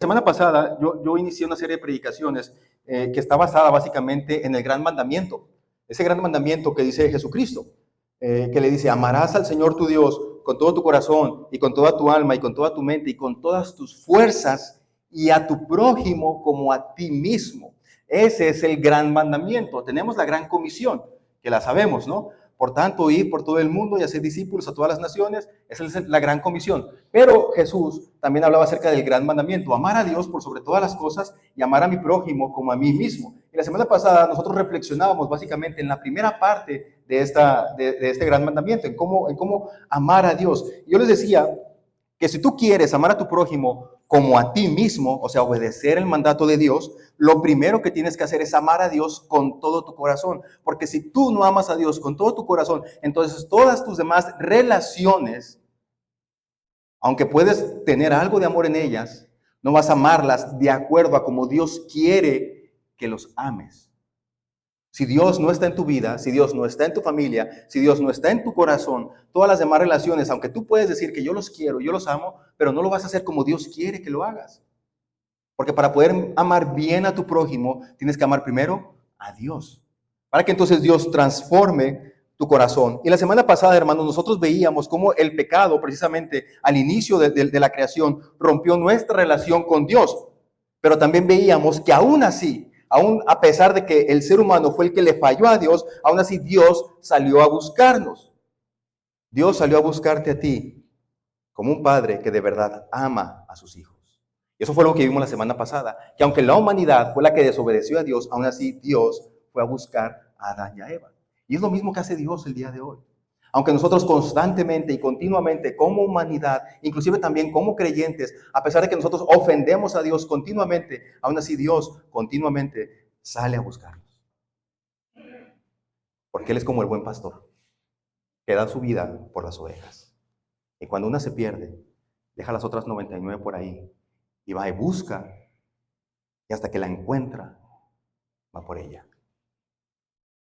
Semana pasada yo inicié una serie de predicaciones que está basada básicamente en el gran mandamiento. Ese gran mandamiento que dice Jesucristo, que le dice, amarás al Señor tu Dios con todo tu corazón y con toda tu alma y con toda tu mente y con todas tus fuerzas y a tu prójimo como a ti mismo. Ese es el gran mandamiento. Tenemos la gran comisión, que la sabemos, ¿no? Por tanto, ir por todo el mundo y hacer discípulos a todas las naciones, esa es la gran comisión. Pero Jesús también hablaba acerca del gran mandamiento, amar a Dios por sobre todas las cosas y amar a mi prójimo como a mí mismo. Y la semana pasada nosotros reflexionábamos básicamente en la primera parte de este gran mandamiento, en cómo amar a Dios. Y yo les decía que si tú quieres amar a tu prójimo como a ti mismo, o sea, obedecer el mandato de Dios, lo primero que tienes que hacer es amar a Dios con todo tu corazón. Porque si tú no amas a Dios con todo tu corazón, entonces todas tus demás relaciones, aunque puedes tener algo de amor en ellas, no vas a amarlas de acuerdo a como Dios quiere que los ames. Si Dios no está en tu vida, si Dios no está en tu familia, si Dios no está en tu corazón, todas las demás relaciones, aunque tú puedes decir que yo los quiero, yo los amo, pero no lo vas a hacer como Dios quiere que lo hagas. Porque para poder amar bien a tu prójimo, tienes que amar primero a Dios. Para que entonces Dios transforme tu corazón. Y la semana pasada, hermanos, nosotros veíamos cómo el pecado, precisamente al inicio de la creación, rompió nuestra relación con Dios. Pero también veíamos que aún así, aún a pesar de que el ser humano fue el que le falló a Dios, aún así Dios salió a buscarnos. Dios salió a buscarte a ti como un padre que de verdad ama a sus hijos. Y eso fue lo que vimos la semana pasada, que aunque la humanidad fue la que desobedeció a Dios, aún así Dios fue a buscar a Adán y a Eva. Y es lo mismo que hace Dios el día de hoy. Aunque nosotros constantemente y continuamente como humanidad, inclusive también como creyentes, a pesar de que nosotros ofendemos a Dios continuamente, aún así Dios continuamente sale a buscarnos. Porque Él es como el buen pastor, que da su vida por las ovejas. Y cuando una se pierde, deja las otras 99 por ahí y va y busca, y hasta que la encuentra, va por ella.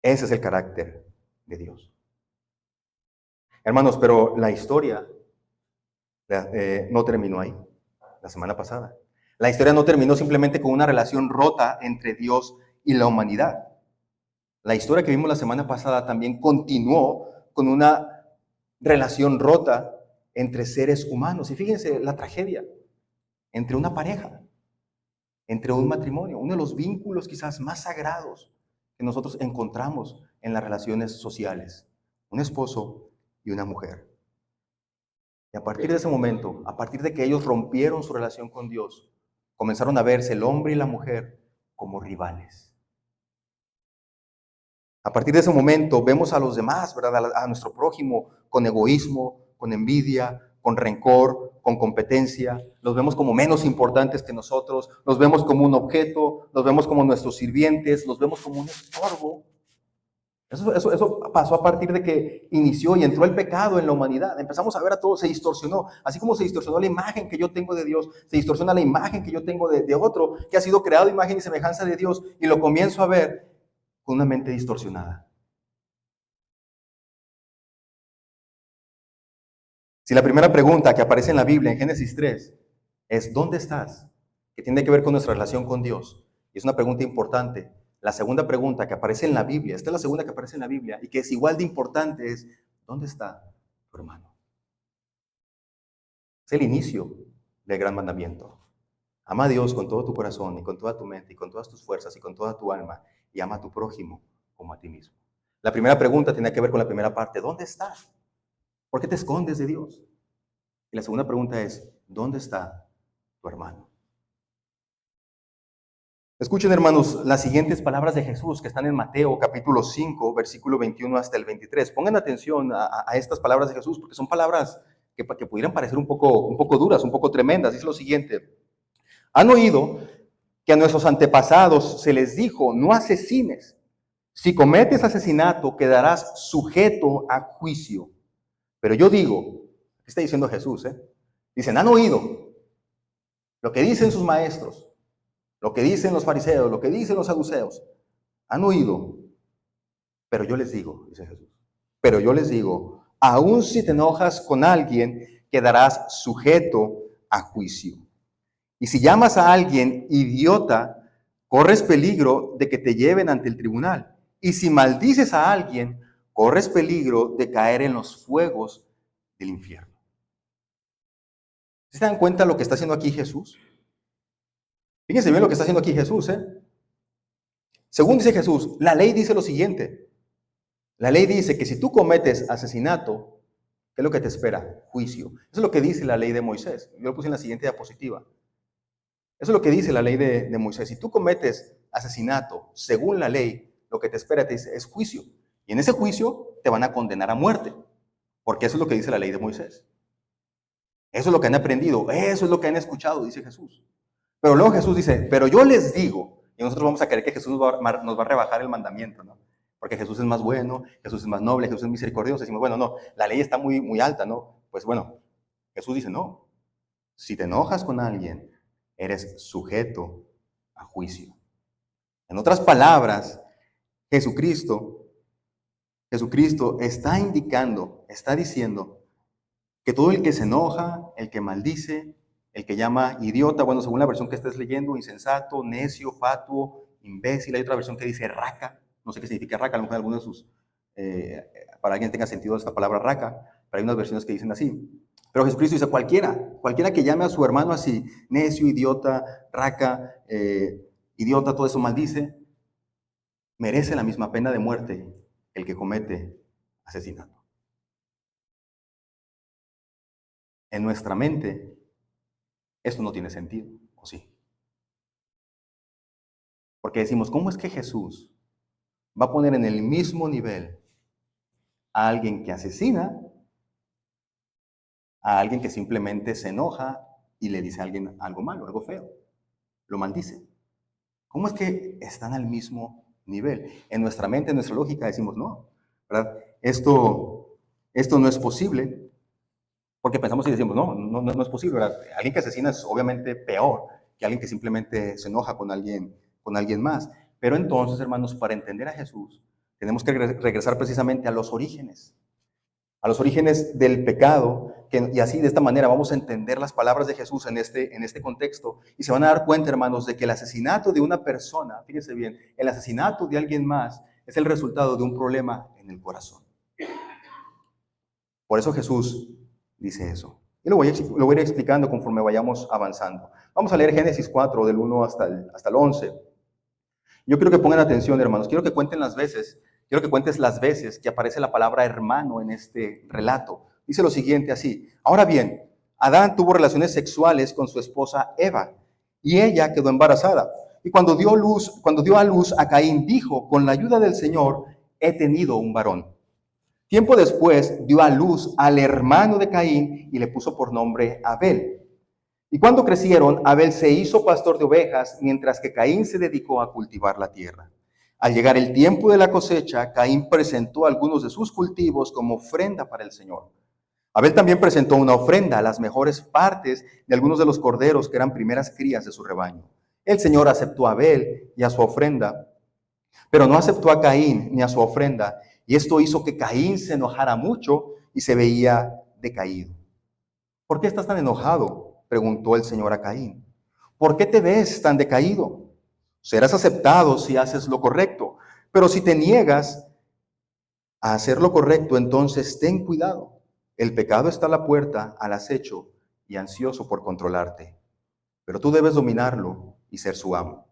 Ese es el carácter de Dios. Hermanos, pero la historia no terminó ahí, la semana pasada. La historia no terminó simplemente con una relación rota entre Dios y la humanidad. La historia que vimos la semana pasada también continuó con una relación rota entre seres humanos. Y fíjense la tragedia, entre una pareja, entre un matrimonio, uno de los vínculos quizás más sagrados que nosotros encontramos en las relaciones sociales, un esposo y una mujer. Y a partir de ese momento, a partir de que ellos rompieron su relación con Dios, comenzaron a verse el hombre y la mujer como rivales. A partir de ese momento vemos a los demás, ¿verdad? A nuestro prójimo con egoísmo, con envidia, con rencor, con competencia. Los vemos como menos importantes que nosotros, los vemos como un objeto, los vemos como nuestros sirvientes, los vemos como un estorbo. Eso pasó a partir de que inició y entró el pecado en la humanidad. Empezamos a ver a todos, se distorsionó. Así como se distorsionó la imagen que yo tengo de Dios, se distorsiona la imagen que yo tengo de otro que ha sido creado a imagen y semejanza de Dios, y lo comienzo a ver con una mente distorsionada. Si la primera pregunta que aparece en la Biblia, en Génesis 3, es ¿dónde estás? Que tiene que ver con nuestra relación con Dios. Y es una pregunta importante. La segunda pregunta que aparece en la Biblia, esta es la segunda que aparece en la Biblia y que es igual de importante, es ¿dónde está tu hermano? Es el inicio del gran mandamiento. Ama a Dios con todo tu corazón y con toda tu mente y con todas tus fuerzas y con toda tu alma, y ama a tu prójimo como a ti mismo. La primera pregunta tiene que ver con la primera parte. ¿Dónde estás? ¿Por qué te escondes de Dios? Y la segunda pregunta es, ¿dónde está tu hermano? Escuchen, hermanos, las siguientes palabras de Jesús que están en Mateo capítulo 5, versículo 21 hasta el 23. Pongan atención a estas palabras de Jesús, porque son palabras que pudieran parecer un poco duras, un poco tremendas. Dice lo siguiente: han oído que a nuestros antepasados se les dijo, no asesines. Si cometes asesinato, quedarás sujeto a juicio. Pero yo digo, ¿qué está diciendo Jesús? Dicen, han oído lo que dicen sus maestros, lo que dicen los fariseos, lo que dicen los saduceos. Han oído, pero yo les digo, dice Jesús, pero yo les digo, aun si te enojas con alguien, quedarás sujeto a juicio. Y si llamas a alguien idiota, corres peligro de que te lleven ante el tribunal. Y si maldices a alguien, corres peligro de caer en los fuegos del infierno. ¿Se dan cuenta lo que está haciendo aquí Jesús? Fíjense bien lo que está haciendo aquí Jesús, ¿eh? Según dice Jesús, la ley dice lo siguiente. La ley dice que si tú cometes asesinato, ¿qué es lo que te espera? Juicio. Eso es lo que dice la ley de Moisés. Yo lo puse en la siguiente diapositiva. Eso es lo que dice la ley de Moisés. Si tú cometes asesinato, según la ley, lo que te espera es juicio. Y en ese juicio te van a condenar a muerte. Porque eso es lo que dice la ley de Moisés. Eso es lo que han aprendido. Eso es lo que han escuchado, dice Jesús. Pero luego Jesús dice, pero yo les digo, y nosotros vamos a creer que Jesús nos va a rebajar el mandamiento, ¿no? Porque Jesús es más bueno, Jesús es más noble, Jesús es misericordioso. Decimos, bueno, no, la ley está muy, muy alta, ¿no? Pues bueno, Jesús dice, no. Si te enojas con alguien, eres sujeto a juicio. En otras palabras, Jesucristo está indicando, está diciendo que todo el que se enoja, el que maldice, el que llama idiota, bueno, según la versión que estés leyendo, insensato, necio, fatuo, imbécil, hay otra versión que dice raca, no sé qué significa raca, a lo mejor alguno de sus, para alguien tenga sentido esta palabra raca, pero hay unas versiones que dicen así. Pero Jesucristo dice, cualquiera que llame a su hermano así, necio, idiota, raca, idiota, todo eso maldice, merece la misma pena de muerte el que comete asesinato. En nuestra mente, esto no tiene sentido, ¿o sí? Porque decimos, ¿cómo es que Jesús va a poner en el mismo nivel a alguien que asesina, a alguien que simplemente se enoja y le dice a alguien algo malo, algo feo, lo maldice? ¿Cómo es que están al mismo nivel? En nuestra mente, en nuestra lógica decimos, no, ¿verdad? Esto no es posible, porque pensamos y decimos, no es posible, ¿verdad? Alguien que asesina es obviamente peor que alguien que simplemente se enoja con alguien más. Pero entonces, hermanos, para entender a Jesús, tenemos que regresar precisamente a los orígenes del pecado, y así de esta manera vamos a entender las palabras de Jesús en este contexto, y se van a dar cuenta, hermanos, de que el asesinato de una persona, fíjense bien, el asesinato de alguien más es el resultado de un problema en el corazón. Por eso Jesús dice eso. Y lo voy a ir explicando conforme vayamos avanzando. Vamos a leer Génesis 4, del 1 hasta el 11. Yo quiero que pongan atención, hermanos. Quiero que cuentes las veces que aparece la palabra hermano en este relato. Dice lo siguiente así. Ahora bien, Adán tuvo relaciones sexuales con su esposa Eva, y ella quedó embarazada. Y cuando dio a luz a Caín, dijo, con la ayuda del Señor, he tenido un varón. Tiempo después dio a luz al hermano de Caín y le puso por nombre Abel. Y cuando crecieron, Abel se hizo pastor de ovejas, mientras que Caín se dedicó a cultivar la tierra. Al llegar el tiempo de la cosecha, Caín presentó algunos de sus cultivos como ofrenda para el Señor. Abel también presentó una ofrenda, las mejores partes de algunos de los corderos que eran primeras crías de su rebaño. El Señor aceptó a Abel y a su ofrenda, pero no aceptó a Caín ni a su ofrenda, y esto hizo que Caín se enojara mucho y se veía decaído. ¿Por qué estás tan enojado?, preguntó el Señor a Caín. ¿Por qué te ves tan decaído? Serás aceptado si haces lo correcto, pero si te niegas a hacer lo correcto, entonces ten cuidado. El pecado está a la puerta, al acecho y ansioso por controlarte, pero tú debes dominarlo y ser su amo.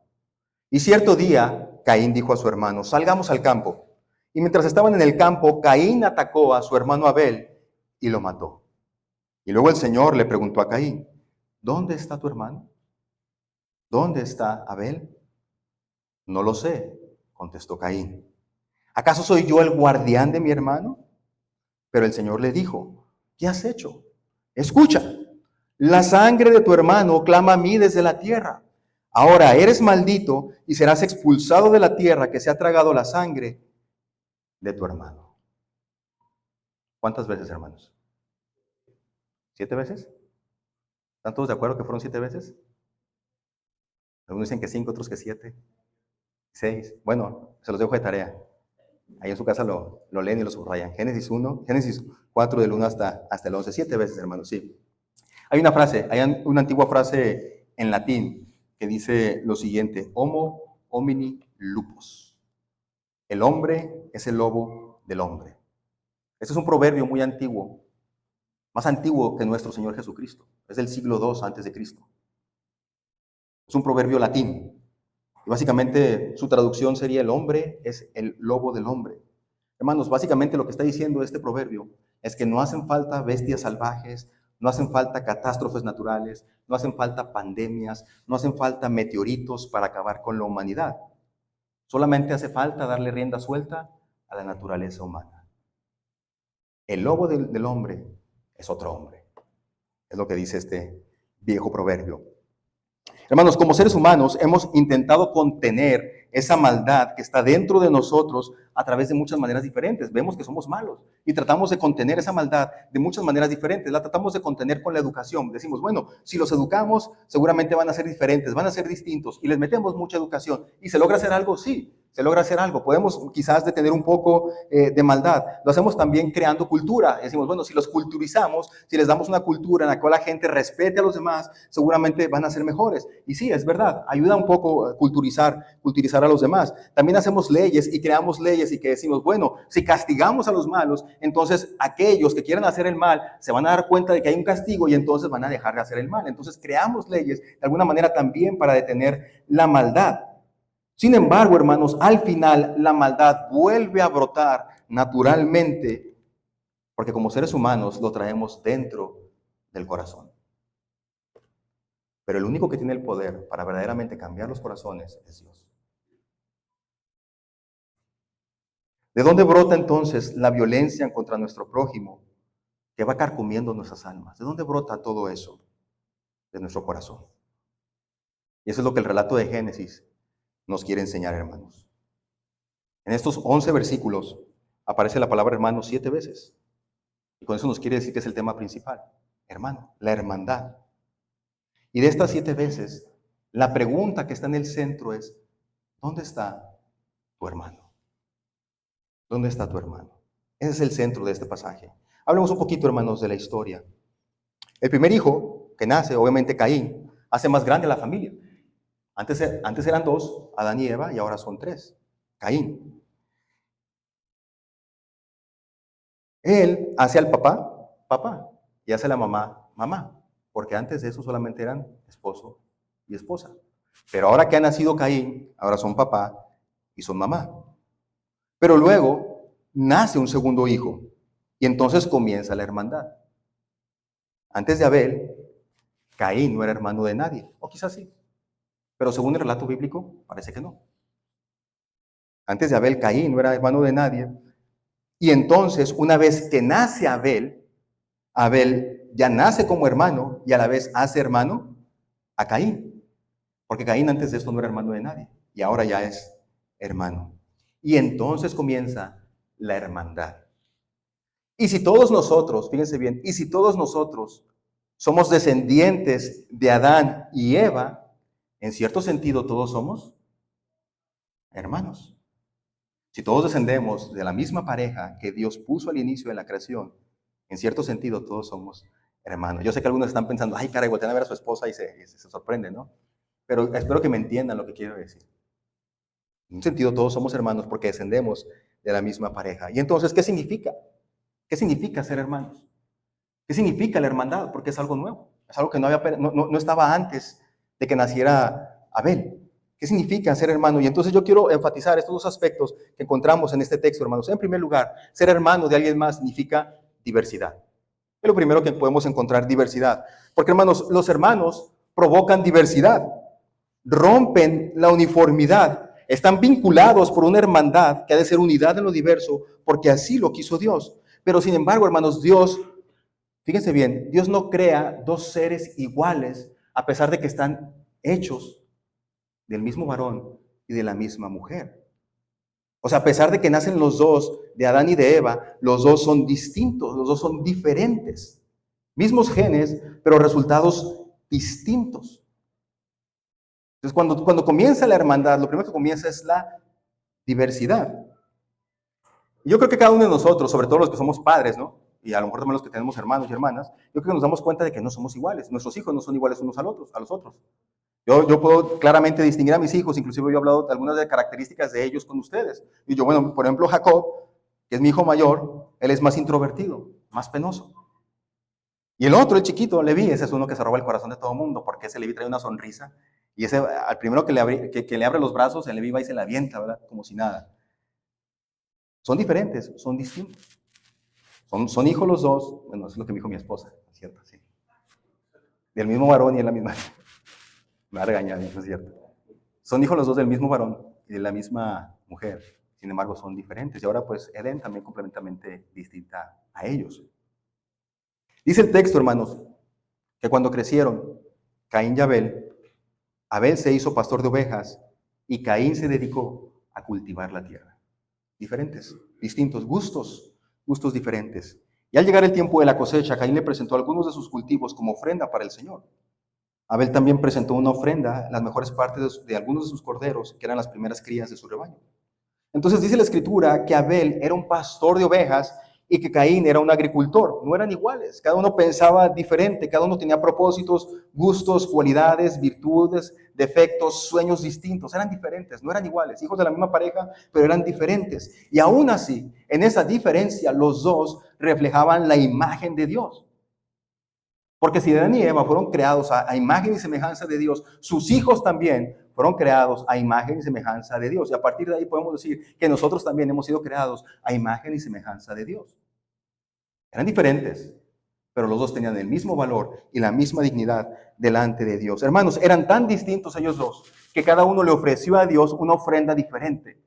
Y cierto día, Caín dijo a su hermano, salgamos al campo. Y mientras estaban en el campo, Caín atacó a su hermano Abel y lo mató. Y luego el Señor le preguntó a Caín, ¿dónde está tu hermano? ¿Dónde está Abel? No lo sé, contestó Caín. ¿Acaso soy yo el guardián de mi hermano? Pero el Señor le dijo, ¿qué has hecho? Escucha, la sangre de tu hermano clama a mí desde la tierra. Ahora eres maldito y serás expulsado de la tierra que se ha tragado la sangre de tu hermano. ¿Cuántas veces, hermanos? ¿7 veces? ¿Están todos de acuerdo que fueron 7 veces? Algunos dicen que 5, otros que 7, 6. Bueno, se los dejo de tarea. Ahí en su casa lo leen y lo subrayan. Génesis 4 del 1 hasta el 11. 7 veces, hermanos, sí. Hay una antigua frase en latín que dice lo siguiente: Homo homini lupus. El hombre es el lobo del hombre. Este es un proverbio muy antiguo, más antiguo que nuestro Señor Jesucristo. Es del siglo II antes de Cristo. Es un proverbio latín. Y básicamente su traducción sería: el hombre es el lobo del hombre. Hermanos, básicamente lo que está diciendo este proverbio es que no hacen falta bestias salvajes, no hacen falta catástrofes naturales, no hacen falta pandemias, no hacen falta meteoritos para acabar con la humanidad. Solamente hace falta darle rienda suelta a la naturaleza humana. El lobo del hombre es otro hombre. Es lo que dice este viejo proverbio. Hermanos, como seres humanos hemos intentado contener esa maldad que está dentro de nosotros a través de muchas maneras diferentes. Vemos que somos malos y tratamos de contener esa maldad de muchas maneras diferentes. La tratamos de contener con la educación. Decimos, bueno, si los educamos, seguramente van a ser diferentes, van a ser distintos, y les metemos mucha educación. ¿Y se logra hacer algo? Sí, se logra hacer algo. Podemos quizás detener un poco de maldad. Lo hacemos también creando cultura. Decimos, bueno, si los culturizamos, si les damos una cultura en la cual la gente respete a los demás, seguramente van a ser mejores. Y sí, es verdad, ayuda un poco a culturizar a los demás. También hacemos leyes y creamos leyes y que decimos, bueno, si castigamos a los malos, entonces aquellos que quieran hacer el mal se van a dar cuenta de que hay un castigo y entonces van a dejar de hacer el mal. Entonces creamos leyes de alguna manera también para detener la maldad. Sin embargo, hermanos, al final la maldad vuelve a brotar naturalmente, porque como seres humanos lo traemos dentro del corazón. Pero el único que tiene el poder para verdaderamente cambiar los corazones es Dios. ¿De dónde brota entonces la violencia contra nuestro prójimo que va carcomiendo nuestras almas? ¿De dónde brota todo eso? De nuestro corazón. Y eso es lo que el relato de Génesis nos quiere enseñar, hermanos. En estos 11 versículos aparece la palabra hermano 7 veces. Y con eso nos quiere decir que es el tema principal. Hermano, la hermandad. Y de estas 7 veces, la pregunta que está en el centro es, ¿dónde está tu hermano? ¿Dónde está tu hermano? Ese es el centro de este pasaje. Hablemos un poquito, hermanos, de la historia. El primer hijo que nace, obviamente Caín, hace más grande a la familia. Antes eran 2, Adán y Eva, y ahora son 3, Caín. Él hace al papá, papá, y hace a la mamá, mamá, porque antes de eso solamente eran esposo y esposa. Pero ahora que ha nacido Caín, ahora son papá y son mamá. Pero luego nace un segundo hijo, y entonces comienza la hermandad. Antes de Abel, Caín no era hermano de nadie, o quizás sí, pero según el relato bíblico, parece que no. Antes de Abel, Caín no era hermano de nadie. Y entonces, una vez que nace Abel, Abel ya nace como hermano y a la vez hace hermano a Caín. Porque Caín antes de esto no era hermano de nadie y ahora ya es hermano. Y entonces comienza la hermandad. Y si todos nosotros, fíjense bien, y si todos nosotros somos descendientes de Adán y Eva, en cierto sentido todos somos hermanos. Si todos descendemos de la misma pareja que Dios puso al inicio de la creación, en cierto sentido todos somos hermanos. Yo sé que algunos están pensando, ay, caray, voltean a ver a su esposa y se sorprenden, ¿no? Pero espero que me entiendan lo que quiero decir. En un sentido todos somos hermanos porque descendemos de la misma pareja. Y entonces, ¿qué significa? ¿Qué significa ser hermanos? ¿Qué significa la hermandad? Porque es algo nuevo. Es algo que no estaba antes de que naciera Abel. ¿Qué significa ser hermano? Y entonces yo quiero enfatizar estos 2 aspectos que encontramos en este texto, hermanos. En primer lugar, ser hermano de alguien más significa diversidad. Es lo primero que podemos encontrar, diversidad. Porque, hermanos, los hermanos provocan diversidad, rompen la uniformidad, están vinculados por una hermandad que ha de ser unidad en lo diverso, porque así lo quiso Dios. Pero, sin embargo, hermanos, Dios, fíjense bien, Dios no crea 2 seres iguales a pesar de que están hechos del mismo varón y de la misma mujer. O sea, a pesar de que nacen los 2, de Adán y de Eva, los 2 son distintos, los 2 son diferentes. Mismos genes, pero resultados distintos. Entonces, cuando comienza la hermandad, lo primero que comienza es la diversidad. Y yo creo que cada uno de nosotros, sobre todo los que somos padres, ¿no? y a lo mejor también los que tenemos hermanos y hermanas, yo creo que nos damos cuenta de que no somos iguales. Nuestros hijos no son iguales unos a los otros. Yo puedo claramente distinguir a mis hijos, inclusive yo he hablado de algunas de las características de ellos con ustedes. Y yo, bueno, por ejemplo, Jacob, que es mi hijo mayor, él es más introvertido, más penoso. Y el otro, el chiquito, Leví, ese es uno que se roba el corazón de todo el mundo, porque ese Leví trae una sonrisa. Y ese, al primero que le abre los brazos, el Leví va y se la avienta, ¿verdad? Como si nada. Son diferentes, son distintos. Son hijos los dos. Bueno, eso es lo que me dijo mi esposa, ¿es cierto? Sí. Del mismo varón y en la misma. Me va a regañar, ¿no es cierto? Son hijos los dos del mismo varón y de la misma mujer. Sin embargo, son diferentes. Y ahora, pues, Edén también completamente distinta a ellos. Dice el texto, hermanos, que cuando crecieron, Caín y Abel se hizo pastor de ovejas y Caín se dedicó a cultivar la tierra. Diferentes, distintos, gustos diferentes. Y al llegar el tiempo de la cosecha, Caín le presentó algunos de sus cultivos como ofrenda para el Señor. Abel también presentó una ofrenda, las mejores partes de algunos de sus corderos, que eran las primeras crías de su rebaño. Entonces dice la Escritura que Abel era un pastor de ovejas y que Caín era un agricultor. No eran iguales, cada uno pensaba diferente, cada uno tenía propósitos, gustos, cualidades, virtudes, defectos, sueños distintos. Eran diferentes, no eran iguales, hijos de la misma pareja, pero eran diferentes. Y aún así, en esa diferencia, los dos reflejaban la imagen de Dios. Porque si Adán y Eva fueron creados a imagen y semejanza de Dios, sus hijos también fueron creados a imagen y semejanza de Dios. Y a partir de ahí podemos decir que nosotros también hemos sido creados a imagen y semejanza de Dios. Eran diferentes, pero los dos tenían el mismo valor y la misma dignidad delante de Dios. Hermanos, eran tan distintos ellos dos que cada uno le ofreció a Dios una ofrenda diferente.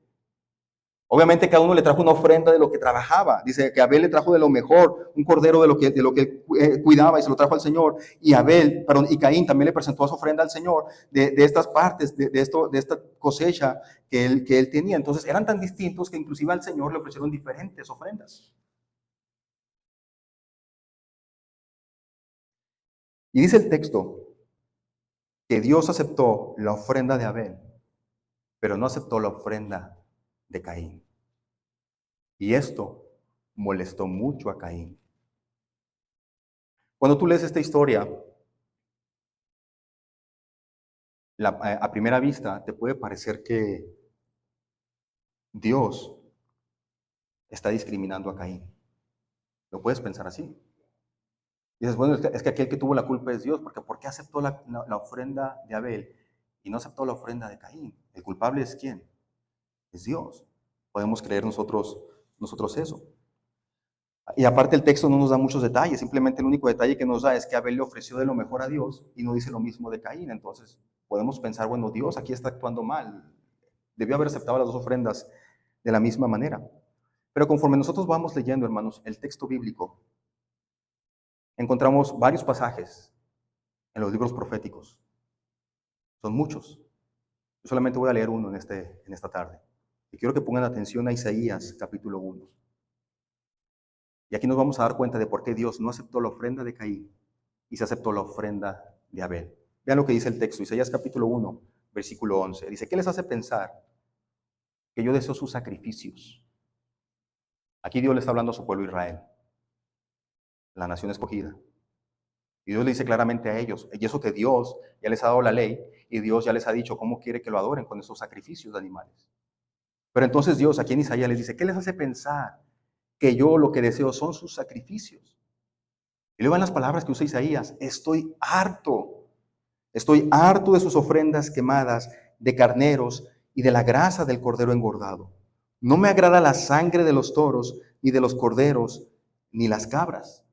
Obviamente cada uno le trajo una ofrenda de lo que trabajaba. Dice que Abel le trajo de lo mejor, un cordero de lo que cuidaba y se lo trajo al Señor. Y Caín también le presentó su ofrenda al Señor de estas partes, de esta cosecha que él tenía. Entonces eran tan distintos que inclusive al Señor le ofrecieron diferentes ofrendas. Y dice el texto que Dios aceptó la ofrenda de Abel, pero no aceptó la ofrenda de Caín. Y esto molestó mucho a Caín. Cuando tú lees esta historia, a primera vista te puede parecer que Dios está discriminando a Caín. Lo puedes pensar así. Y dices, bueno, es que aquel que tuvo la culpa es Dios, porque ¿por qué aceptó la ofrenda de Abel y no aceptó la ofrenda de Caín? ¿El culpable es quién? Es Dios. Podemos creer nosotros eso. Y aparte el texto no nos da muchos detalles, simplemente el único detalle que nos da es que Abel le ofreció de lo mejor a Dios y no dice lo mismo de Caín. Entonces podemos pensar, bueno, Dios aquí está actuando mal. Debió haber aceptado las dos ofrendas de la misma manera. Pero conforme nosotros vamos leyendo, hermanos, el texto bíblico, encontramos varios pasajes en los libros proféticos. Son muchos. Yo solamente voy a leer uno en esta tarde. Y quiero que pongan atención a Isaías capítulo 1. Y aquí nos vamos a dar cuenta de por qué Dios no aceptó la ofrenda de Caín y se aceptó la ofrenda de Abel. Vean lo que dice el texto, Isaías capítulo 1, versículo 11. Dice, ¿qué les hace pensar que yo deseo sus sacrificios? Aquí Dios le está hablando a su pueblo Israel, la nación escogida. Y Dios le dice claramente a ellos, y eso que Dios ya les ha dado la ley, y Dios ya les ha dicho cómo quiere que lo adoren con esos sacrificios de animales. Pero entonces Dios aquí en Isaías les dice, ¿qué les hace pensar que yo lo que deseo son sus sacrificios? Y luego van las palabras que usa Isaías, estoy harto de sus ofrendas quemadas, de carneros y de la grasa del cordero engordado. No me agrada la sangre de los toros, ni de los corderos, ni las cabras.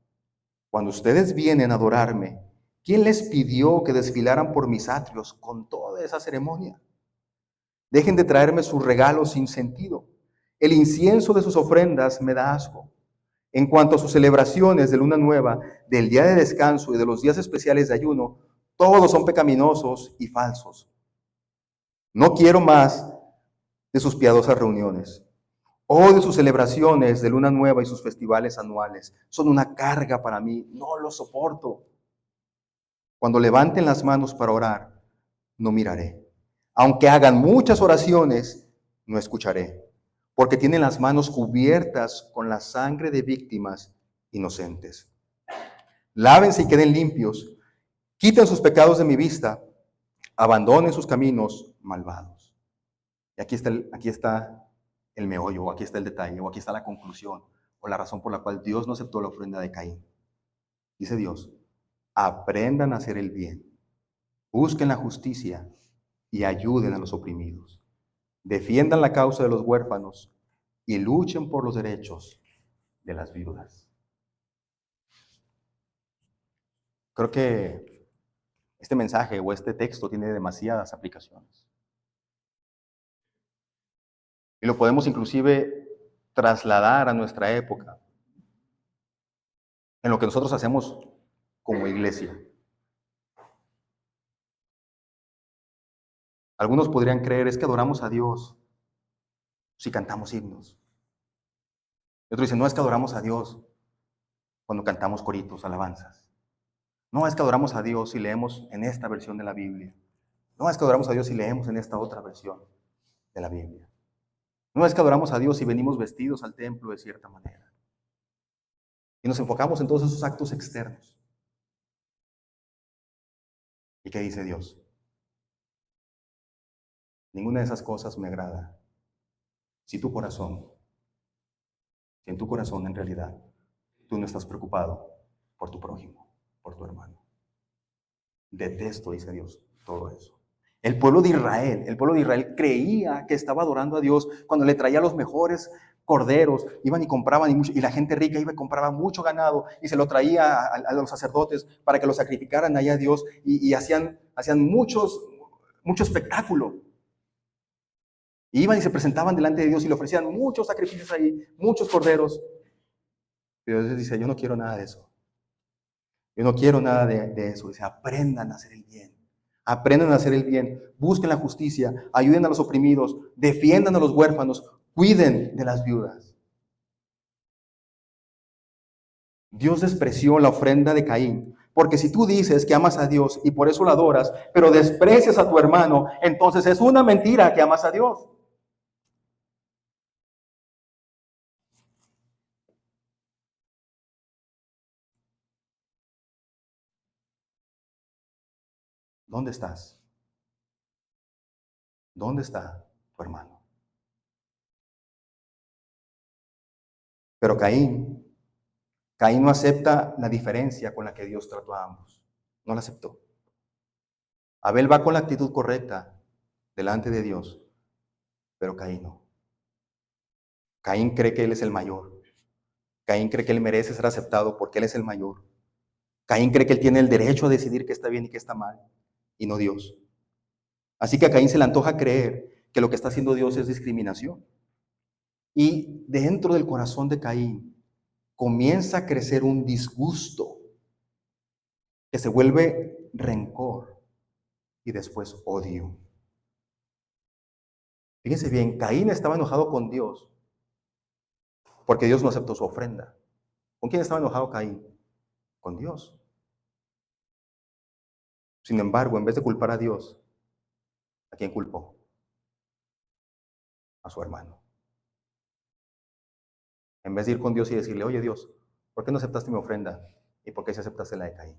Cuando ustedes vienen a adorarme, ¿quién les pidió que desfilaran por mis atrios con toda esa ceremonia? Dejen de traerme sus regalos sin sentido. El incienso de sus ofrendas me da asco. En cuanto a sus celebraciones de luna nueva, del día de descanso y de los días especiales de ayuno, todos son pecaminosos y falsos. No quiero más de sus piadosas reuniones o de sus celebraciones de luna nueva y sus festivales anuales. Son una carga para mí, no los soporto. Cuando levanten las manos para orar, no miraré. Aunque hagan muchas oraciones, no escucharé, porque tienen las manos cubiertas con la sangre de víctimas inocentes. Lávense y queden limpios, quiten sus pecados de mi vista, abandonen sus caminos malvados. Y aquí está el meollo, o aquí está el detalle, o aquí está la conclusión, o la razón por la cual Dios no aceptó la ofrenda de Caín. Dice Dios, aprendan a hacer el bien, busquen la justicia y ayuden a los oprimidos. Defiendan la causa de los huérfanos y luchen por los derechos de las viudas. Creo que este mensaje o este texto tiene demasiadas aplicaciones. Y lo podemos inclusive trasladar a nuestra época, en lo que nosotros hacemos como iglesia. Algunos podrían creer, es que adoramos a Dios si cantamos himnos. Y otros dicen, no, es que adoramos a Dios cuando cantamos coritos, alabanzas. No, es que adoramos a Dios si leemos en esta versión de la Biblia. No, es que adoramos a Dios si leemos en esta otra versión de la Biblia. No, es que adoramos a Dios si venimos vestidos al templo de cierta manera. Y nos enfocamos en todos esos actos externos. ¿Y qué dice Dios? Ninguna de esas cosas me agrada. Si en tu corazón en realidad tú no estás preocupado por tu prójimo, por tu hermano. Detesto, dice Dios, todo eso. El pueblo de Israel creía que estaba adorando a Dios cuando le traía los mejores corderos, iban y compraban, y la gente rica iba y compraba mucho ganado y se lo traía a los sacerdotes para que lo sacrificaran allá a Dios y hacían mucho espectáculo. Y iban y se presentaban delante de Dios y le ofrecían muchos sacrificios ahí, muchos corderos. Pero Dios dice, yo no quiero nada de eso. Yo no quiero nada de eso. Dice, aprendan a hacer el bien. Aprendan a hacer el bien. Busquen la justicia. Ayuden a los oprimidos. Defiendan a los huérfanos. Cuiden de las viudas. Dios despreció la ofrenda de Caín. Porque si tú dices que amas a Dios y por eso lo adoras, pero desprecias a tu hermano, entonces es una mentira que amas a Dios. ¿Dónde estás? ¿Dónde está tu hermano? Pero Caín no acepta la diferencia con la que Dios trató a ambos. No la aceptó. Abel va con la actitud correcta delante de Dios, pero Caín no. Caín cree que él es el mayor. Caín cree que él merece ser aceptado porque él es el mayor. Caín cree que él tiene el derecho a decidir qué está bien y qué está mal, y no Dios. Así que a Caín se le antoja creer que lo que está haciendo Dios es discriminación. Y dentro del corazón de Caín comienza a crecer un disgusto que se vuelve rencor y después odio. Fíjense bien, Caín estaba enojado con Dios porque Dios no aceptó su ofrenda. ¿Con quién estaba enojado Caín? Con Dios. Sin embargo, en vez de culpar a Dios, ¿a quién culpó? A su hermano. En vez de ir con Dios y decirle, oye Dios, ¿por qué no aceptaste mi ofrenda? ¿Y por qué sí aceptaste la de Caín?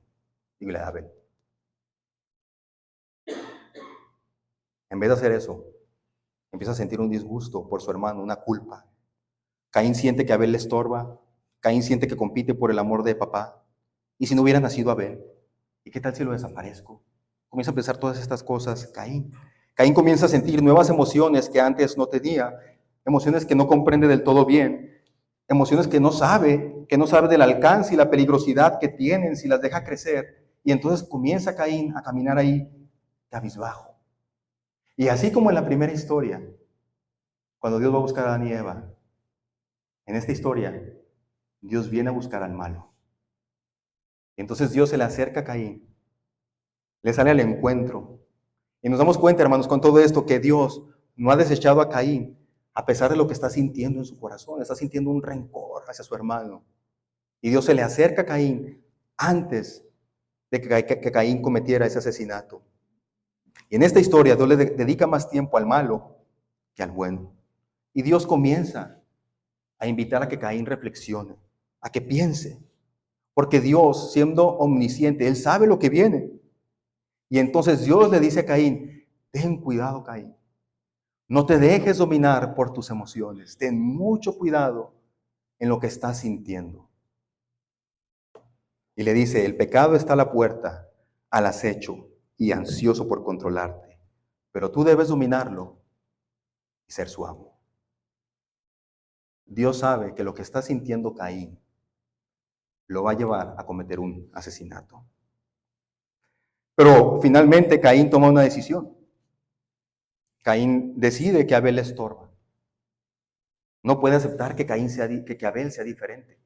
Y la de Abel. En vez de hacer eso, empieza a sentir un disgusto por su hermano, una culpa. Caín siente que Abel le estorba. Caín siente que compite por el amor de papá. ¿Y si no hubiera nacido Abel? ¿Y qué tal si lo desaparezco? Comienza a pensar todas estas cosas Caín. Caín comienza a sentir nuevas emociones que antes no tenía, emociones que no comprende del todo bien, emociones que no sabe del alcance y la peligrosidad que tienen si las deja crecer. Y entonces comienza Caín a caminar ahí cabizbajo. Y así como en la primera historia, cuando Dios va a buscar a Adán y Eva, en esta historia, Dios viene a buscar al malo. Y entonces Dios se le acerca a Caín, le sale al encuentro. Y nos damos cuenta, hermanos, con todo esto, que Dios no ha desechado a Caín, a pesar de lo que está sintiendo en su corazón. Está sintiendo un rencor hacia su hermano. Y Dios se le acerca a Caín antes de que Caín cometiera ese asesinato. Y en esta historia, Dios le dedica más tiempo al malo que al bueno. Y Dios comienza a invitar a que Caín reflexione. a que piense. Porque Dios, siendo omnisciente, Él sabe lo que viene. Y entonces Dios le dice a Caín, ten cuidado, Caín. No te dejes dominar por tus emociones. Ten mucho cuidado en lo que estás sintiendo. Y le dice, el pecado está a la puerta, al acecho y ansioso por controlarte. Pero tú debes dominarlo y ser su amo. Dios sabe que lo que está sintiendo Caín lo va a llevar a cometer un asesinato. Pero finalmente Caín toma una decisión. Caín decide que Abel le estorba. No puede aceptar que que Abel sea diferente,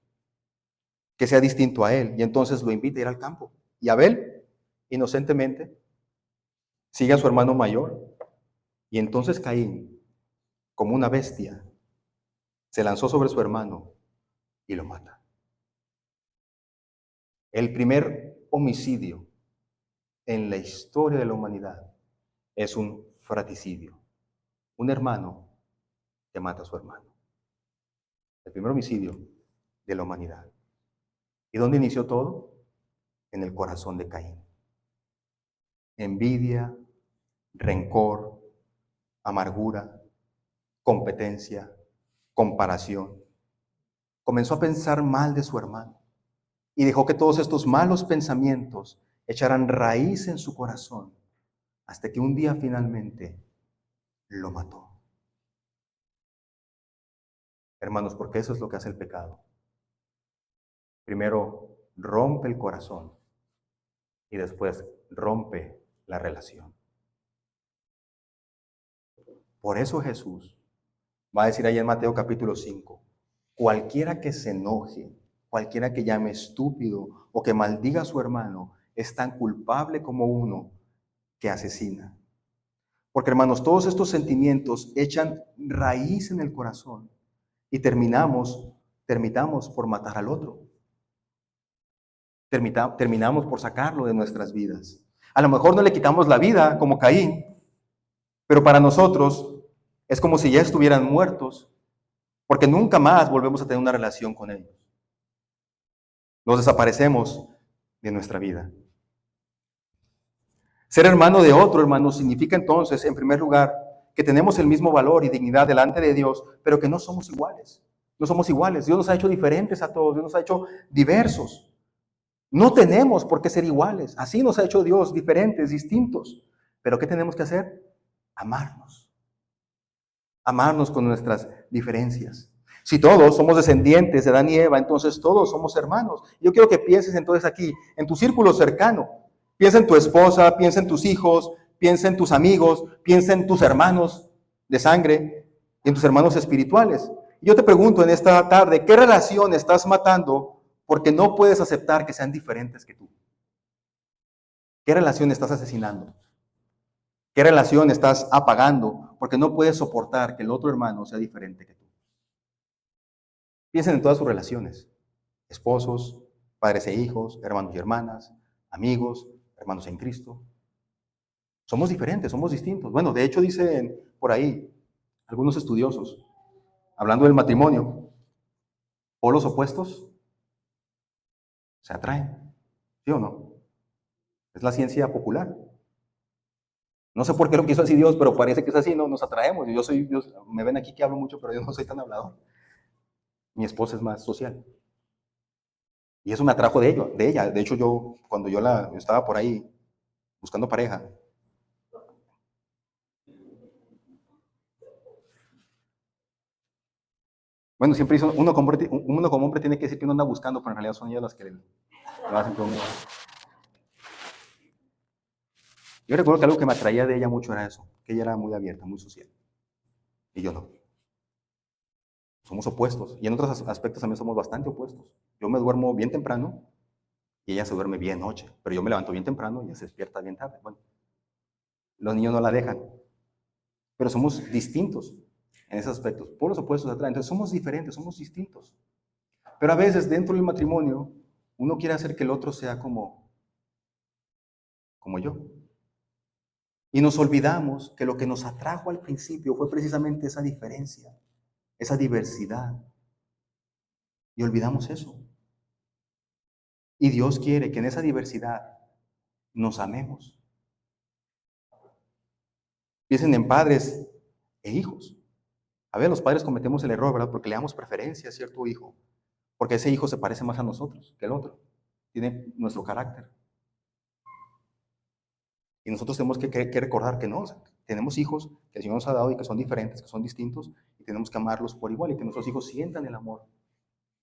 que sea distinto a él. Y entonces lo invita a ir al campo. Y Abel, inocentemente, sigue a su hermano mayor. Y entonces Caín, como una bestia, se lanzó sobre su hermano y lo mata. El primer homicidio en la historia de la humanidad es un fratricidio. Un hermano que mata a su hermano. El primer homicidio de la humanidad. ¿Y dónde inició todo? En el corazón de Caín. Envidia, rencor, amargura, competencia, comparación. Comenzó a pensar mal de su hermano y dejó que todos estos malos pensamientos echaran raíz en su corazón hasta que un día finalmente lo mató. Hermanos, porque eso es lo que hace el pecado. Primero rompe el corazón y después rompe la relación. Por eso Jesús va a decir ahí en Mateo capítulo 5, cualquiera que se enoje, cualquiera que llame estúpido o que maldiga a su hermano, es tan culpable como uno que asesina. Porque hermanos, todos estos sentimientos echan raíz en el corazón y terminamos por matar al otro. Terminamos por sacarlo de nuestras vidas. A lo mejor no le quitamos la vida como Caín, pero para nosotros es como si ya estuvieran muertos, porque nunca más volvemos a tener una relación con ellos. Los desaparecemos de nuestra vida. Ser hermano de otro hermano significa entonces, en primer lugar, que tenemos el mismo valor y dignidad delante de Dios, pero que no somos iguales. No somos iguales. Dios nos ha hecho diferentes a todos. Dios nos ha hecho diversos. No tenemos por qué ser iguales. Así nos ha hecho Dios, diferentes, distintos. Pero ¿qué tenemos que hacer? Amarnos. Amarnos con nuestras diferencias. Si todos somos descendientes de Adán y Eva, entonces todos somos hermanos. Yo quiero que pienses entonces aquí, en tu círculo cercano. Piensa en tu esposa, piensa en tus hijos, piensa en tus amigos, piensa en tus hermanos de sangre y en tus hermanos espirituales. Y yo te pregunto en esta tarde, ¿qué relación estás matando porque no puedes aceptar que sean diferentes que tú? ¿Qué relación estás asesinando? ¿Qué relación estás apagando porque no puedes soportar que el otro hermano sea diferente que tú? Piensen en todas sus relaciones. Esposos, padres e hijos, hermanos y hermanas, amigos, hermanos en Cristo. Somos diferentes, somos distintos. Bueno, de hecho dicen por ahí algunos estudiosos, hablando del matrimonio, polos opuestos se atraen, ¿sí o no? Es la ciencia popular. No sé por qué lo quiso así Dios, pero parece que es así, ¿no? Nos atraemos. Dios, me ven aquí que hablo mucho, pero yo no soy tan hablador. Mi esposa es más social. Y eso me atrajo de ella. De hecho, cuando yo estaba por ahí buscando pareja, bueno, siempre uno como hombre tiene que decir que uno anda buscando, pero en realidad son ellas las que lo hacen con uno. Yo recuerdo que algo que me atraía de ella mucho era eso, que ella era muy abierta, muy social. Y yo no. Somos opuestos. Y en otros aspectos también somos bastante opuestos. Yo me duermo bien temprano y ella se duerme bien noche. Pero yo me levanto bien temprano y ella se despierta bien tarde. Bueno, los niños no la dejan. Pero somos distintos en esos aspectos. Por los opuestos atraen. Entonces somos diferentes, somos distintos. Pero a veces dentro del matrimonio uno quiere hacer que el otro sea como yo. Y nos olvidamos que lo que nos atrajo al principio fue precisamente esa diferencia, esa diversidad. Y olvidamos eso. Y Dios quiere que en esa diversidad nos amemos. Piensen en padres e hijos. A veces los padres cometemos el error, ¿verdad? Porque le damos preferencia a cierto hijo. Porque ese hijo se parece más a nosotros que el otro. Tiene nuestro carácter. Y nosotros tenemos que recordar que no. O sea, tenemos hijos que el Señor nos ha dado y que son diferentes, que son distintos. Y tenemos que amarlos por igual y que nuestros hijos sientan el amor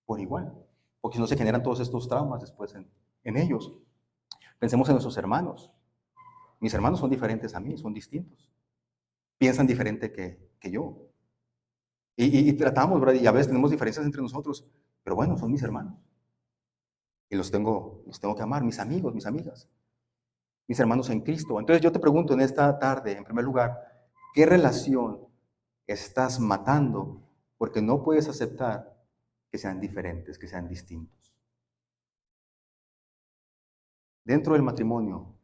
por igual. Porque si no se generan todos estos traumas después en ellos. Pensemos en nuestros hermanos. Mis hermanos son diferentes a mí, son distintos. Piensan diferente que yo. Y tratamos, ¿verdad? Y a veces tenemos diferencias entre nosotros, pero bueno, son mis hermanos. Y los tengo que amar, mis amigos, mis amigas, mis hermanos en Cristo. Entonces yo te pregunto en esta tarde, en primer lugar, ¿qué relación estás matando porque no puedes aceptar que sean diferentes, que sean distintos? Dentro del matrimonio,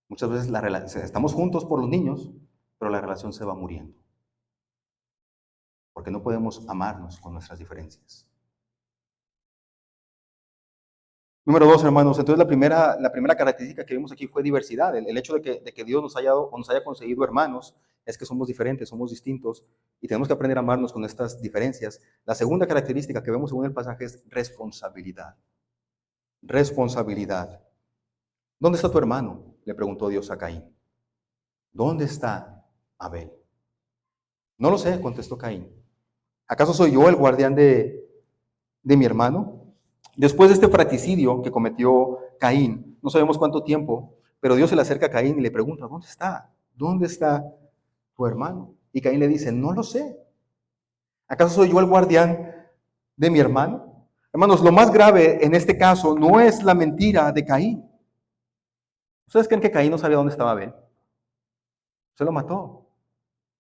muchas veces estamos juntos por los niños, pero la relación se va muriendo. Porque no podemos amarnos con nuestras diferencias. Número 2, hermanos. Entonces la primera característica que vimos aquí fue diversidad. El hecho de que Dios nos haya conseguido hermanos es que somos diferentes, somos distintos y tenemos que aprender a amarnos con estas diferencias. La segunda característica que vemos según el pasaje es responsabilidad. Responsabilidad. ¿Dónde está tu hermano?, le preguntó Dios a Caín. ¿Dónde está Abel? No lo sé, contestó Caín. ¿Acaso soy yo el guardián de mi hermano? Después de este fratricidio que cometió Caín, no sabemos cuánto tiempo, pero Dios se le acerca a Caín y le pregunta, ¿dónde está? ¿Dónde está tu hermano? Y Caín le dice, no lo sé. ¿Acaso soy yo el guardián de mi hermano? Hermanos, lo más grave en este caso no es la mentira de Caín. ¿Ustedes creen que Caín no sabía dónde estaba Abel? Se lo mató.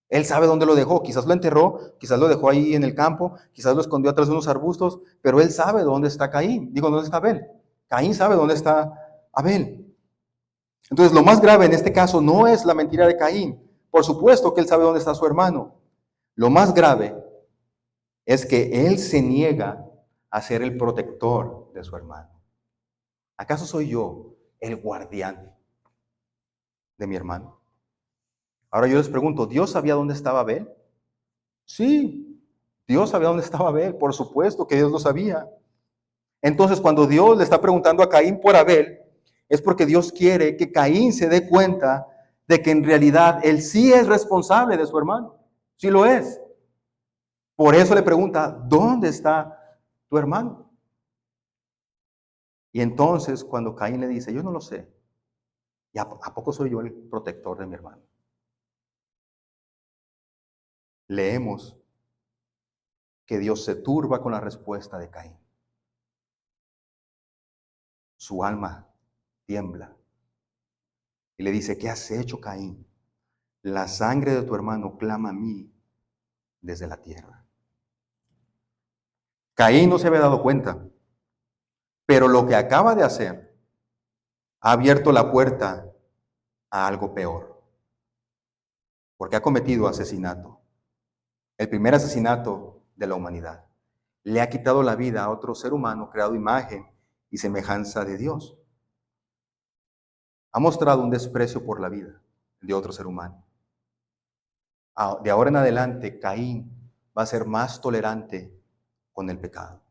Él sabe dónde lo dejó, quizás lo enterró, quizás lo dejó ahí en el campo, quizás lo escondió atrás de unos arbustos, pero él sabe dónde está Caín. Digo, ¿dónde está Abel? Caín sabe dónde está Abel. Entonces, lo más grave en este caso no es la mentira de Caín. Por supuesto que él sabe dónde está su hermano. Lo más grave es que él se niega a ser el protector de su hermano. ¿Acaso soy yo el guardián de mi hermano? Ahora yo les pregunto, ¿Dios sabía dónde estaba Abel? Sí, Dios sabía dónde estaba Abel, por supuesto que Dios lo sabía. Entonces, cuando Dios le está preguntando a Caín por Abel, es porque Dios quiere que Caín se dé cuenta de que en realidad él sí es responsable de su hermano. Sí lo es. Por eso le pregunta, ¿dónde está tu hermano? Y entonces, cuando Caín le dice, yo no lo sé, ¿y a poco soy yo el protector de mi hermano? Leemos que Dios se turba con la respuesta de Caín. Su alma tiembla. Y le dice, ¿qué has hecho, Caín? La sangre de tu hermano clama a mí desde la tierra. Caín no se había dado cuenta, pero lo que acaba de hacer ha abierto la puerta a algo peor, porque ha cometido asesinato, el primer asesinato de la humanidad. Le ha quitado la vida a otro ser humano creado a imagen y semejanza de Dios. Ha mostrado un desprecio por la vida de otro ser humano. De ahora en adelante, Caín va a ser más tolerante con el pecado.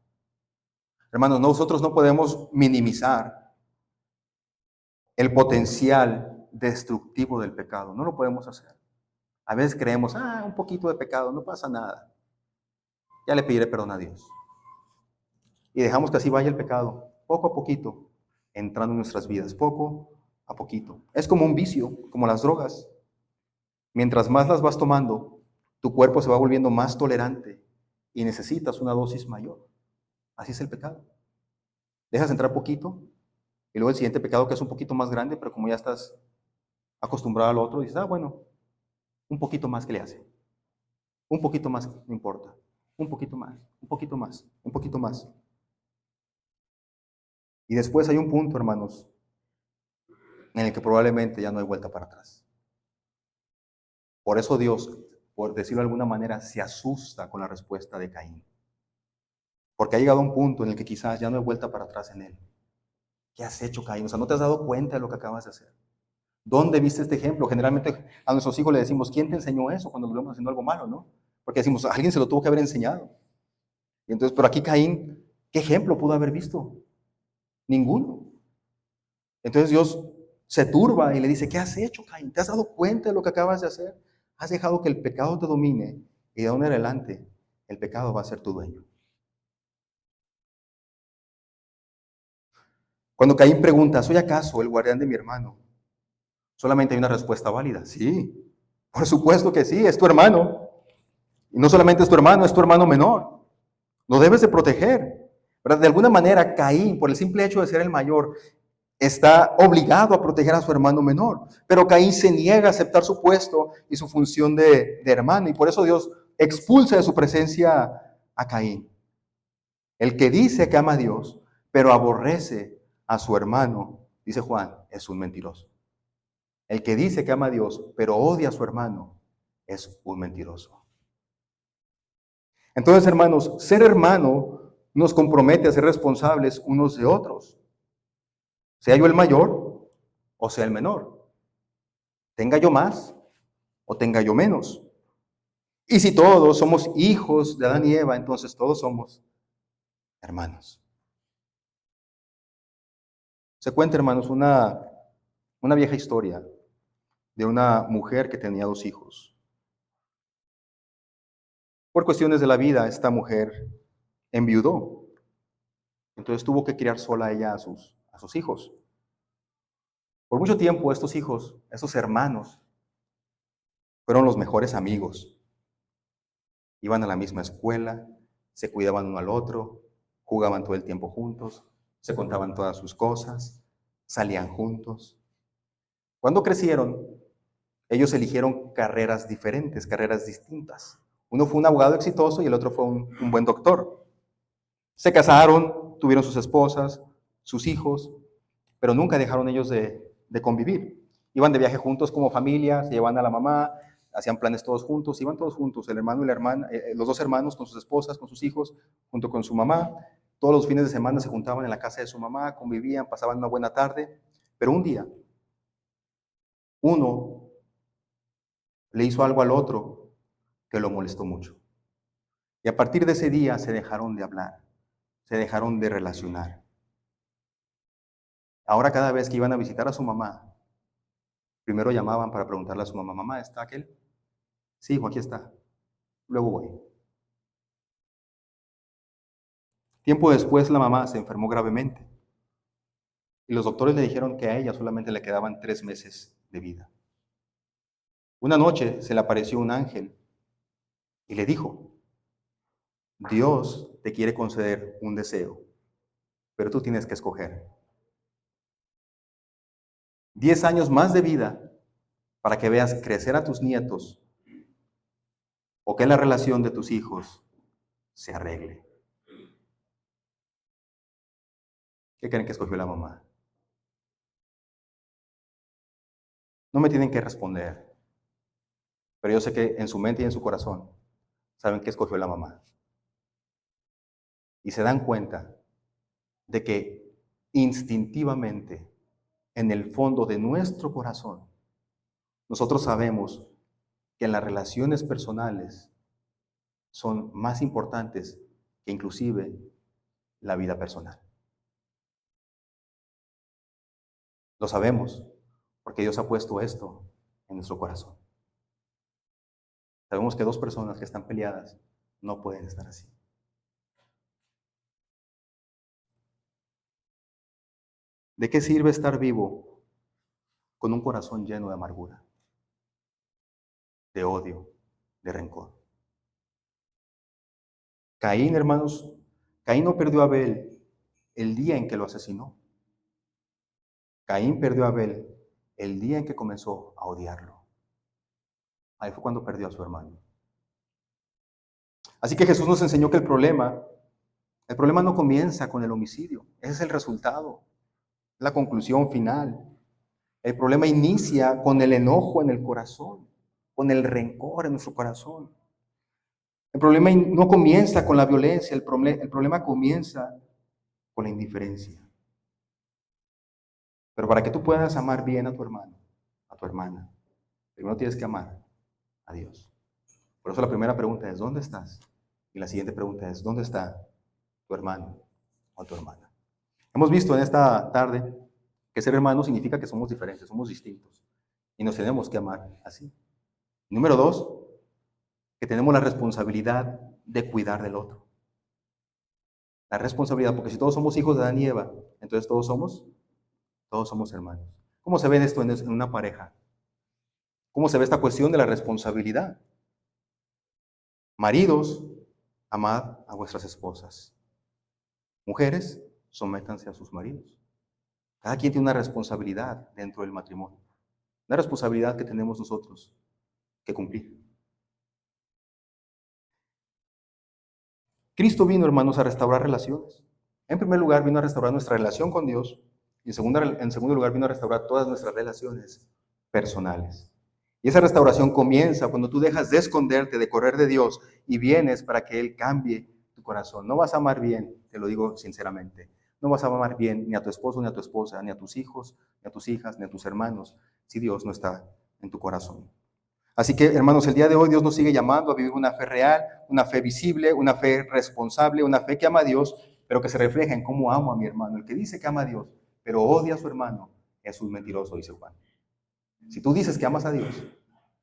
Hermanos, nosotros no podemos minimizar el potencial destructivo del pecado. No lo podemos hacer. A veces creemos, un poquito de pecado, no pasa nada. Ya le pediré perdón a Dios. Y dejamos que así vaya el pecado, poco a poquito, entrando en nuestras vidas, poco a poquito. Es como un vicio, como las drogas. Mientras más las vas tomando, tu cuerpo se va volviendo más tolerante y necesitas una dosis mayor. Así es el pecado. Dejas entrar poquito y luego el siguiente pecado que es un poquito más grande, pero como ya estás acostumbrado al otro, dices, bueno, un poquito más que le hace. Un poquito más, no importa. Un poquito más, un poquito más, un poquito más. Y después hay un punto, hermanos, en el que probablemente ya no hay vuelta para atrás. Por eso Dios, por decirlo de alguna manera, se asusta con la respuesta de Caín. Porque ha llegado a un punto en el que quizás ya no hay vuelta para atrás en él. ¿Qué has hecho, Caín? O sea, ¿no te has dado cuenta de lo que acabas de hacer? ¿Dónde viste este ejemplo? Generalmente a nuestros hijos le decimos, ¿quién te enseñó eso cuando lo vemos haciendo algo malo, no? Porque decimos, alguien se lo tuvo que haber enseñado. Y entonces, pero aquí Caín, ¿qué ejemplo pudo haber visto? Ninguno. Entonces Dios se turba y le dice, ¿qué has hecho, Caín? ¿Te has dado cuenta de lo que acabas de hacer? Has dejado que el pecado te domine y de ahora en adelante el pecado va a ser tu dueño. Cuando Caín pregunta, ¿soy acaso el guardián de mi hermano? Solamente hay una respuesta válida. Sí, por supuesto que sí, es tu hermano. Y no solamente es tu hermano menor. Lo debes de proteger. ¿Verdad? De alguna manera, Caín, por el simple hecho de ser el mayor, está obligado a proteger a su hermano menor. Pero Caín se niega a aceptar su puesto y su función de hermano. Y por eso Dios expulsa de su presencia a Caín. El que dice que ama a Dios, pero aborrece a su hermano, dice Juan, es un mentiroso. El que dice que ama a Dios, pero odia a su hermano, es un mentiroso. Entonces, hermanos, ser hermano nos compromete a ser responsables unos de otros. Sea yo el mayor o sea el menor. Tenga yo más o tenga yo menos. Y si todos somos hijos de Adán y Eva, entonces todos somos hermanos. Se cuenta, hermanos, una vieja historia de una mujer que tenía 2 hijos. Por cuestiones de la vida, esta mujer enviudó. Entonces tuvo que criar sola ella a sus hijos. Por mucho tiempo estos hijos, estos hermanos, fueron los mejores amigos. Iban a la misma escuela, se cuidaban uno al otro, jugaban todo el tiempo juntos, se contaban todas sus cosas, salían juntos. Cuando crecieron, ellos eligieron carreras diferentes, carreras distintas. Uno fue un abogado exitoso y el otro fue un buen doctor. Se casaron, tuvieron sus esposas, sus hijos, pero nunca dejaron ellos de convivir. Iban de viaje juntos como familia, se llevaban a la mamá, hacían planes todos juntos, iban todos juntos, el hermano y la hermana, los 2 hermanos con sus esposas, con sus hijos, junto con su mamá. Todos los fines de semana se juntaban en la casa de su mamá, convivían, pasaban una buena tarde, pero un día uno le hizo algo al otro que lo molestó mucho. Y a partir de ese día se dejaron de hablar, se dejaron de relacionar. Ahora cada vez que iban a visitar a su mamá, primero llamaban para preguntarle a su mamá, mamá, ¿está aquel? Sí, hijo, aquí está. Luego voy. Tiempo después la mamá se enfermó gravemente y los doctores le dijeron que a ella solamente le quedaban 3 meses de vida. Una noche se le apareció un ángel y le dijo, Dios te quiere conceder un deseo, pero tú tienes que escoger 10 años más de vida para que veas crecer a tus nietos o que la relación de tus hijos se arregle. ¿Qué creen que escogió la mamá? No me tienen que responder, pero yo sé que en su mente y en su corazón saben que escogió la mamá. Y se dan cuenta de que instintivamente, en el fondo de nuestro corazón, nosotros sabemos que las relaciones personales son más importantes que inclusive la vida personal. Lo sabemos porque Dios ha puesto esto en nuestro corazón. Sabemos que 2 personas que están peleadas no pueden estar así. ¿De qué sirve estar vivo con un corazón lleno de amargura, de odio, de rencor? Caín, hermanos, Caín no perdió a Abel el día en que lo asesinó. Caín perdió a Abel el día en que comenzó a odiarlo. Ahí fue cuando perdió a su hermano. Así que Jesús nos enseñó que el problema no comienza con el homicidio. Ese es el resultado, la conclusión final. El problema inicia con el enojo en el corazón, con el rencor en nuestro corazón. El problema no comienza con la violencia, el problema comienza con la indiferencia. Pero para que tú puedas amar bien a tu hermano, a tu hermana, primero tienes que amar a Dios. Por eso la primera pregunta es, ¿dónde estás? Y la siguiente pregunta es, ¿dónde está tu hermano o tu hermana? Hemos visto en esta tarde que ser hermano significa que somos diferentes, somos distintos. Y nos tenemos que amar así. Número dos, que tenemos la responsabilidad de cuidar del otro. La responsabilidad, porque si todos somos hijos de Adán y Eva, entonces todos somos hermanos. ¿Cómo se ve esto en una pareja? ¿Cómo se ve esta cuestión de la responsabilidad? Maridos, amad a vuestras esposas. Mujeres, sométanse a sus maridos. Cada quien tiene una responsabilidad dentro del matrimonio. Una responsabilidad que tenemos nosotros que cumplir. Cristo vino, hermanos, a restaurar relaciones. En primer lugar, vino a restaurar nuestra relación con Dios. Y en segundo lugar, vino a restaurar todas nuestras relaciones personales. Y esa restauración comienza cuando tú dejas de esconderte, de correr de Dios y vienes para que Él cambie tu corazón. No vas a amar bien, te lo digo sinceramente. No vas a amar bien ni a tu esposo, ni a tu esposa, ni a tus hijos, ni a tus hijas, ni a tus hermanos, si Dios no está en tu corazón. Así que, hermanos, el día de hoy Dios nos sigue llamando a vivir una fe real, una fe visible, una fe responsable, una fe que ama a Dios, pero que se refleja en cómo amo a mi hermano. El que dice que ama a Dios, pero odia a su hermano, es un mentiroso, dice Juan. Si tú dices que amas a Dios,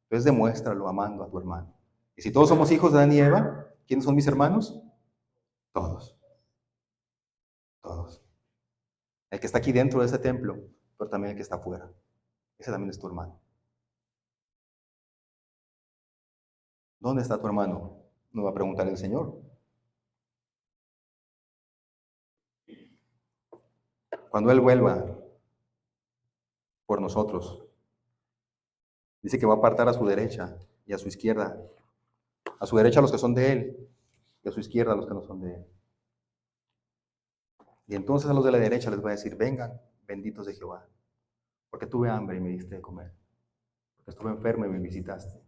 entonces demuéstralo amando a tu hermano. Y si todos somos hijos de Adán y Eva, ¿quiénes son mis hermanos? Todos, todos. El que está aquí dentro de este templo, pero también el que está afuera. Ese también es tu hermano. ¿Dónde está tu hermano? Nos va a preguntar el Señor. Cuando Él vuelva por nosotros, dice que va a apartar a su derecha y a su izquierda. A su derecha a los que son de Él y a su izquierda a los que no son de Él. Y entonces a los de la derecha les va a decir, vengan, benditos de Jehová, porque tuve hambre y me diste de comer, porque estuve enfermo y me visitaste,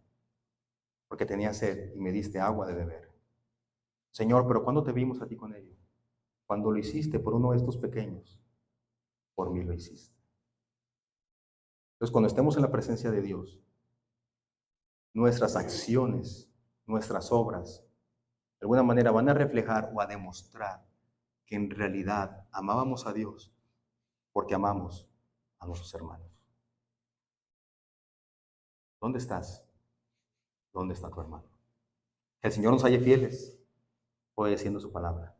porque tenía sed y me diste agua de beber. Señor, pero ¿cuándo te vimos a ti con ellos? Cuando lo hiciste por uno de estos pequeños, por mí lo hiciste. Entonces, cuando estemos en la presencia de Dios, nuestras acciones, nuestras obras, de alguna manera van a reflejar o a demostrar que en realidad amábamos a Dios porque amamos a nuestros hermanos. ¿Dónde estás? ¿Dónde está tu hermano? Que el Señor nos halle fieles, obedeciendo su palabra.